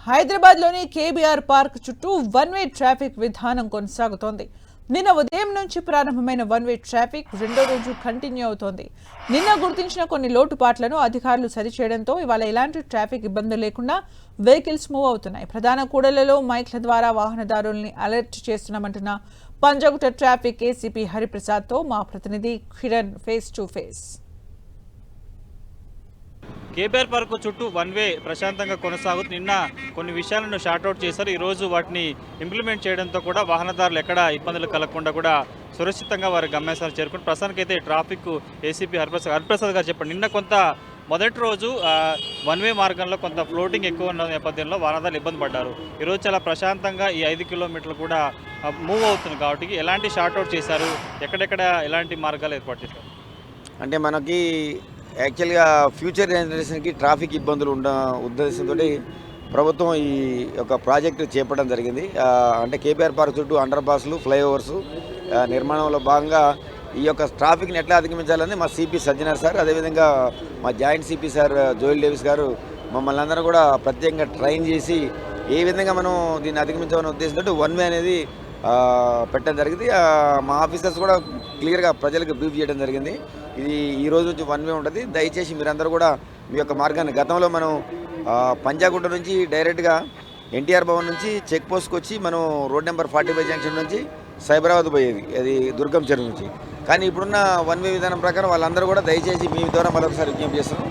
హైదరాబాద్లోని KBR park చుట్టూ one way traffic విధానం కొనసాగుతోంది. నిన్న ఉదయం నుంచి ప్రారంభమైన వన్ వే ట్రాఫిక్ రెండో రోజు కంటిన్యూ అవుతోంది. నిన్న గుర్తించిన కొన్ని లోటుపాట్లను అధికారులు సరిచేయడంతో ఇవాళ ఎలాంటి ట్రాఫిక్ ఇబ్బందులు లేకుండా వెహికల్స్ మూవ్ అవుతున్నాయి. ప్రధాన కూడళ్లలో మైక్ల ద్వారా వాహనదారుల్ని అలర్ట్ చేస్తున్నామంటున్న పంజాగుట్ట ట్రాఫిక్ ఏసీపీ హరిప్రసాద్తో మా ప్రతినిధి Kiran face to face. KBR park చుట్టూ వన్ వే ప్రశాంతంగా కొనసాగుతుంది. నిన్న కొన్ని విషయాలను షార్ట్అవుట్ చేశారు. ఈరోజు వాటిని ఇంప్లిమెంట్ చేయడంతో కూడా వాహనదారులు ఎక్కడ ఇబ్బందులు కలగకుండా కూడా సురక్షితంగా వారి గమ్యస్థానాలు చేరుకుంటారు. ప్రస్తుతానికైతే ట్రాఫిక్ ఏసీపీ హరిప్రసాద్ గారు చెప్పండి, నిన్న కొంత మొదటి రోజు వన్ వే మార్గంలో కొంత ఫ్లోటింగ్ ఎక్కువ ఉన్న నేపథ్యంలో వాహనదారులు ఇబ్బంది పడ్డారు. ఈరోజు చాలా ప్రశాంతంగా ఈ 5 కిలోమీటర్లు కూడా మూవ్ అవుతుంది. కాబట్టి ఎలాంటి షార్ట్అవుట్ చేశారు, ఎక్కడెక్కడ ఎలాంటి మార్గాలు ఏర్పాటు చేశారు? అంటే మనకి యాక్చువల్గా ఫ్యూచర్ జనరేషన్కి ట్రాఫిక్ ఇబ్బందులు ఉన్న ఉద్దేశంతో ప్రభుత్వం ఈ యొక్క ప్రాజెక్టు చేపట్టడం జరిగింది. అంటే కేబీఆర్ పార్క్ చుట్టూ అండర్ పాస్లు, ఫ్లైఓవర్స్ నిర్మాణంలో భాగంగా ఈ యొక్క ట్రాఫిక్ని ఎట్లా అధిగమించాలని మా సిపి సజ్జనార్ సార్, అదేవిధంగా మా joint CP sir Joel Davis గారు మమ్మల్ని అందరూ కూడా ప్రత్యేకంగా ట్రైన్ చేసి ఏ విధంగా మనం దీన్ని అధిగమించాలనే ఉద్దేశంతో వన్ వే అనేది పెట్టడం జరిగింది. మా ఆఫీసర్స్ కూడా క్లియర్గా ప్రజలకు బ్రీఫ్ చేయడం జరిగింది. ఇది ఈ రోజు నుంచి వన్ వే ఉంటుంది. దయచేసి మీరందరూ కూడా మీ యొక్క మార్గాన్ని, గతంలో మనం పంజాగుట్ట నుంచి డైరెక్ట్గా ఎన్టీఆర్ భవన్ నుంచి చెక్ పోస్ట్కి వచ్చి మనం రోడ్ నెంబర్ 45 జంక్షన్ నుంచి సైబరాబాద్ పోయేది, అది దుర్గం చెరువు నుంచి. కానీ ఇప్పుడున్న వన్ వే విధానం ప్రకారం వాళ్ళందరూ కూడా దయచేసి మీ ద్వారా మరొకసారి విజ్ఞప్తి చేస్తున్నాం.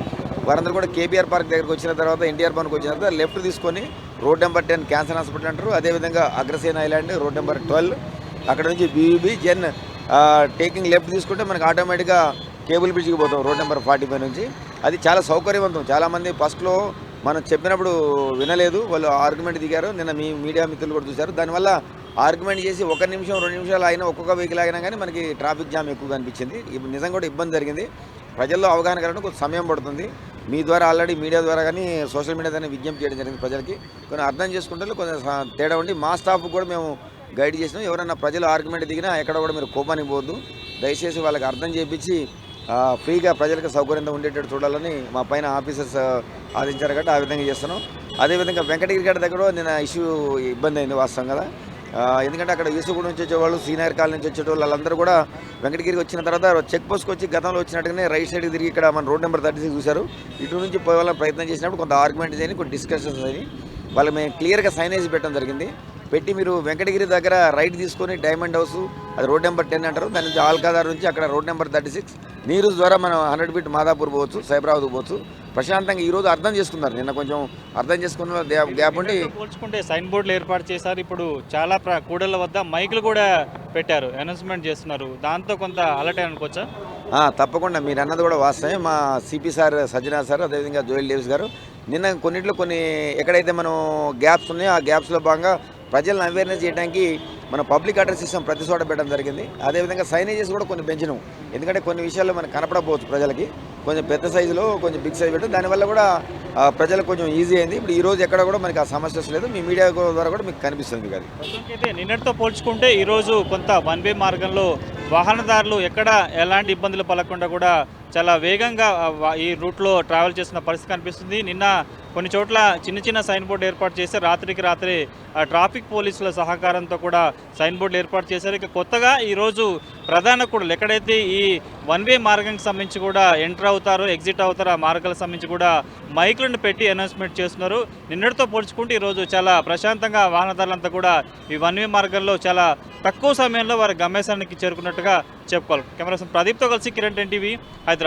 వారందరూ కూడా కేబీఆర్ పార్క్ దగ్గరకు వచ్చిన తర్వాత, ఎన్టీఆర్ భవన్కి వచ్చిన తర్వాత లెఫ్ట్ తీసుకొని రోడ్ నెంబర్ 10 క్యాన్సర్ హాస్పిటల్ అంటారు, అదేవిధంగా అగ్రసేన ఐలాండ్ రోడ్ నెంబర్ 12 అక్కడ నుంచి బీవీబీ జెన్ టేకింగ్ లెఫ్ట్ తీసుకుంటే మనకు ఆటోమేటిక్గా కేబుల్ బ్రిడ్జ్కి పోతాం రోడ్ నెంబర్ 45 నుంచి. అది చాలా సౌకర్యవంతం. చాలామంది ఫస్ట్లో మనం చెప్పినప్పుడు వినలేదు, వాళ్ళు ఆర్గ్యుమెంట్ దిగారు. నిన్న మీ మీడియా మిత్రులు కూడా చూశారు. దానివల్ల ఆర్గ్యుమెంట్ చేసి 1 నిమిషం 2 నిమిషాలు అయినా ఒక్కొక్క వెహికల్ ఆగినా కానీ మనకి ట్రాఫిక్ జామ్ ఎక్కువగా అనిపించింది. ఇప్పుడు నిజంగా కూడా ఇబ్బంది జరిగింది. ప్రజల్లో అవగాహన కలగడం కొంచెం సమయం పడుతుంది. మీ ద్వారా ఆల్రెడీ మీడియా ద్వారా కానీ సోషల్ మీడియా ద్వారా విజ్ఞప్తి చేయడం జరిగింది. ప్రజలకి కొన్ని అర్థం చేసుకుంటే కొంచెం తేడా ఉండి మా స్టాఫ్ కూడా మేము గైడ్ చేసినాం. ఎవరైనా ప్రజలు ఆర్గ్యుమెంట్ దిగినా ఎక్కడ కూడా మీరు కోపానికి పోవద్దు, దయచేసి వాళ్ళకి అర్థం చేయించి ఫ్రీగా ప్రజలకు సౌకర్యంగా ఉండేటట్టు చూడాలని మా పైన ఆఫీసర్స్ ఆదించారు కాబట్టి ఆ విధంగా చేస్తున్నాం. అదేవిధంగా వెంకటగిరి గడ్డ దగ్గర నిన్న ఇష్యూ ఇబ్బంది అయింది వాస్తవం కదా. ఎందుకంటే అక్కడ యూసుగూడ నుంచి వచ్చేవాళ్ళు, సీనియర్ కాలనీ నుంచి వచ్చేవాళ్ళు వాళ్ళందరూ కూడా వెంకటగిరికి వచ్చిన తర్వాత చెక్ పోస్ట్కి వచ్చి గతంలో వచ్చినట్టుగానే రైట్ సైడ్కి తిరిగి ఇక్కడ మన రోడ్ నెంబర్ 36 చూశారు. ఇటు నుంచి పోవాలని ప్రయత్నం చేసినప్పుడు కొంత ఆర్గ్యుమెంట్ చేయని, కొన్ని డిస్కషన్స్ అయ్యి వాళ్ళు మేము క్లియర్గా సైనేజ్ పెట్టడం జరిగింది. పెట్టి మీరు వెంకటగిరి దగ్గర రైట్ తీసుకొని డైమండ్ హౌస్, అది రోడ్ నెంబర్ 10 అంటారు, దాని నుంచి ఆల్కాదార్ నుంచి అక్కడ రోడ్ నెంబర్ 36 నీరు ద్వారా మనం 100 ఫీట్ మాదాపూర్ పోవచ్చు, సైబరాబాద్ పోవచ్చు. ప్రశాంతంగా ఈరోజు అర్థం చేసుకున్నారు. నిన్న కొంచెం అర్థం చేసుకున్న గ్యాప్ ఉండి పోల్చుకుంటే సైన్ బోర్డులు ఏర్పాటు చేశారు. ఇప్పుడు చాలా కూడళ్ల వద్ద మైకులు కూడా పెట్టారు, అనౌన్స్మెంట్ చేస్తున్నారు. దాంతో కొంత అలర్ట్ అనుకోవచ్చా? తప్పకుండా మీరు అన్నది కూడా వాస్తవమే. మా సిపి సార్ సజ్జనార్ సార్, అదేవిధంగా జోయల్ డేవిస్ గారు నిన్న కొన్నిట్లో కొన్ని ఎక్కడైతే మనం గ్యాప్స్ ఉన్నాయో ఆ గ్యాప్స్లో భాగంగా ప్రజలను అవేర్నెస్ చేయడానికి మన పబ్లిక్ అడ్రస్ సిస్టమ్ ప్రతి చోట పెట్టడం జరిగింది. అదేవిధంగా సైనేజెస్ కూడా కొన్ని పెంచినాం. ఎందుకంటే కొన్ని విషయాల్లో మనకు కనపడకపోవచ్చు ప్రజలకి, కొంచెం పెద్ద సైజులో కొంచెం బిగ్ సైజు పెట్టు, దానివల్ల కూడా ప్రజలకు కొంచెం ఈజీ అయింది. ఇప్పుడు ఈ రోజు ఎక్కడ కూడా మనకి ఆ సమస్య లేదు. మీ మీడియా ద్వారా కూడా మీకు కనిపిస్తుంది. మీకు అది నిన్నటితో పోల్చుకుంటే ఈరోజు కొంత వన్ వే మార్గంలో వాహనదారులు ఎక్కడ ఎలాంటి ఇబ్బందులు పడకుండా కూడా చాలా వేగంగా ఈ రూట్లో ట్రావెల్ చేస్తున్న పరిస్థితి కనిపిస్తుంది. నిన్న కొన్ని చోట్ల చిన్న చిన్న సైన్ బోర్డు ఏర్పాటు చేసి రాత్రికి రాత్రి ట్రాఫిక్ పోలీసుల సహకారంతో కూడా సైన్ బోర్డులు ఏర్పాటు చేశారు. ఇక కొత్తగా ఈరోజు ప్రధాన కూడలు ఎక్కడైతే ఈ వన్ వే మార్గానికి సంబంధించి కూడా ఎంటర్ అవుతారో, ఎగ్జిట్ అవుతారో ఆ మార్గాలకు సంబంధించి కూడా మైకులను పెట్టి అనౌన్స్మెంట్ చేస్తున్నారు. నిన్నటితో పోల్చుకుంటే ఈరోజు చాలా ప్రశాంతంగా వాహనదారులంతా కూడా ఈ వన్ వే మార్గంలో చాలా తక్కువ సమయంలో వారి గమ్యస్థానానికి చేరుకున్నట్టుగా చెప్పుకోవాలి. కెమెరా ప్రదీప్తో కలిసి కిరణ్ 10 టీవీ హైదరాబాద్.